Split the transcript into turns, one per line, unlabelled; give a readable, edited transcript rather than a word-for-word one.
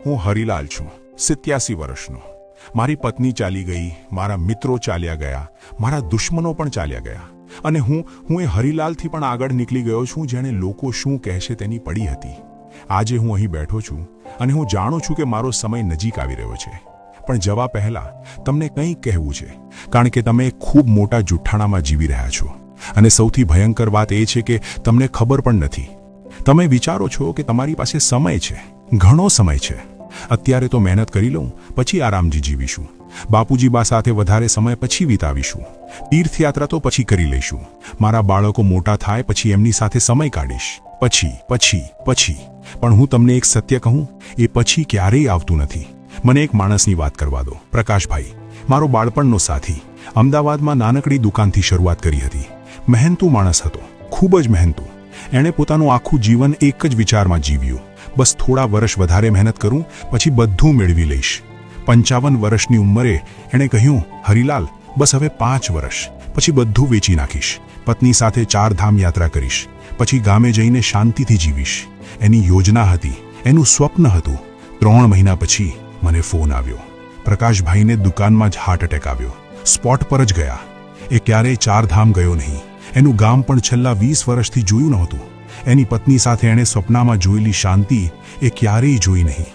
હું હરિલાલ છું, 87 વર્ષનો. મારી પત્ની ચાલી ગઈ, મારા મિત્રો ચાલ્યા ગયા, મારા દુશ્મનો પણ ચાલ્યા ગયા, અને હું એ હરિલાલથી પણ આગળ નીકળી ગયો છું જેણે લોકો શું કહેશે તેની પડી હતી. આજે હું અહીં બેઠો છું અને હું જાણું છું કે મારો સમય નજીક આવી રહ્યો છે. પણ જવા પહેલા તમને કંઈક કહેવું છે, કારણ કે તમે ખૂબ મોટા જુઠ્ઠાણામાં જીવી રહ્યા છો. અને સૌથી ભયંકર વાત એ છે કે તમને ખબર પણ નથી. તમે વિચારો છો કે તમારી પાસે સમય છે, ઘણો સમય છે. અત્યારે તો મહેનત કરી લઉં, પછી આરામથી જીવીશું. બાપુજી બા સાથે વધારે સમય પછી વિતાવીશું. તીર્થયાત્રા તો પછી કરી લઈશું. મારા બાળકો મોટા થાય પછી એમની સાથે સમય કાઢીશ. પછી પણ હું તમને એક સત્ય કહું, એ પછી ક્યારેય આવતું નથી. મને એક માણસની વાત કરવા દો. પ્રકાશભાઈ, મારો બાળપણનો સાથી, અમદાવાદમાં નાનકડી દુકાનથી શરૂઆત કરી હતી. મહેનતુ માણસ હતો, ખૂબ જ મહેનતુ. એણે પોતાનું આખું જીવન એક જ વિચારમાં જીવ્યું, બસ થોડા વર્ષ વધારે મહેનત કરું, પછી બધું મેળવી લઈશ. 55 વર્ષની ઉંમરે એણે કહ્યું, હરિલાલ, બસ હવે 5 વર્ષ, પછી બધું વેચી નાખીશ. પત્ની સાથે 4 ધામ યાત્રા કરીશ, પછી ગામે જઈને શાંતિથી જીવીશ. એની યોજના હતી, એનું સ્વપ્ન હતું. 3 મહિના પછી મને ફોન આવ્યો. પ્રકાશભાઈને દુકાનમાં જ હાર્ટ એટેક આવ્યો. સ્પોટ પર જ ગયા. એ ક્યારેય 4 ધામ ગયો નહીં. એનું ગામ પણ છેલ્લા 20 વર્ષથી જોયું નહોતું. એની પત્ની સાથે એણે સપનામાં જોયેલી શાંતિ એ ક્યારેય જોઈ નહીં.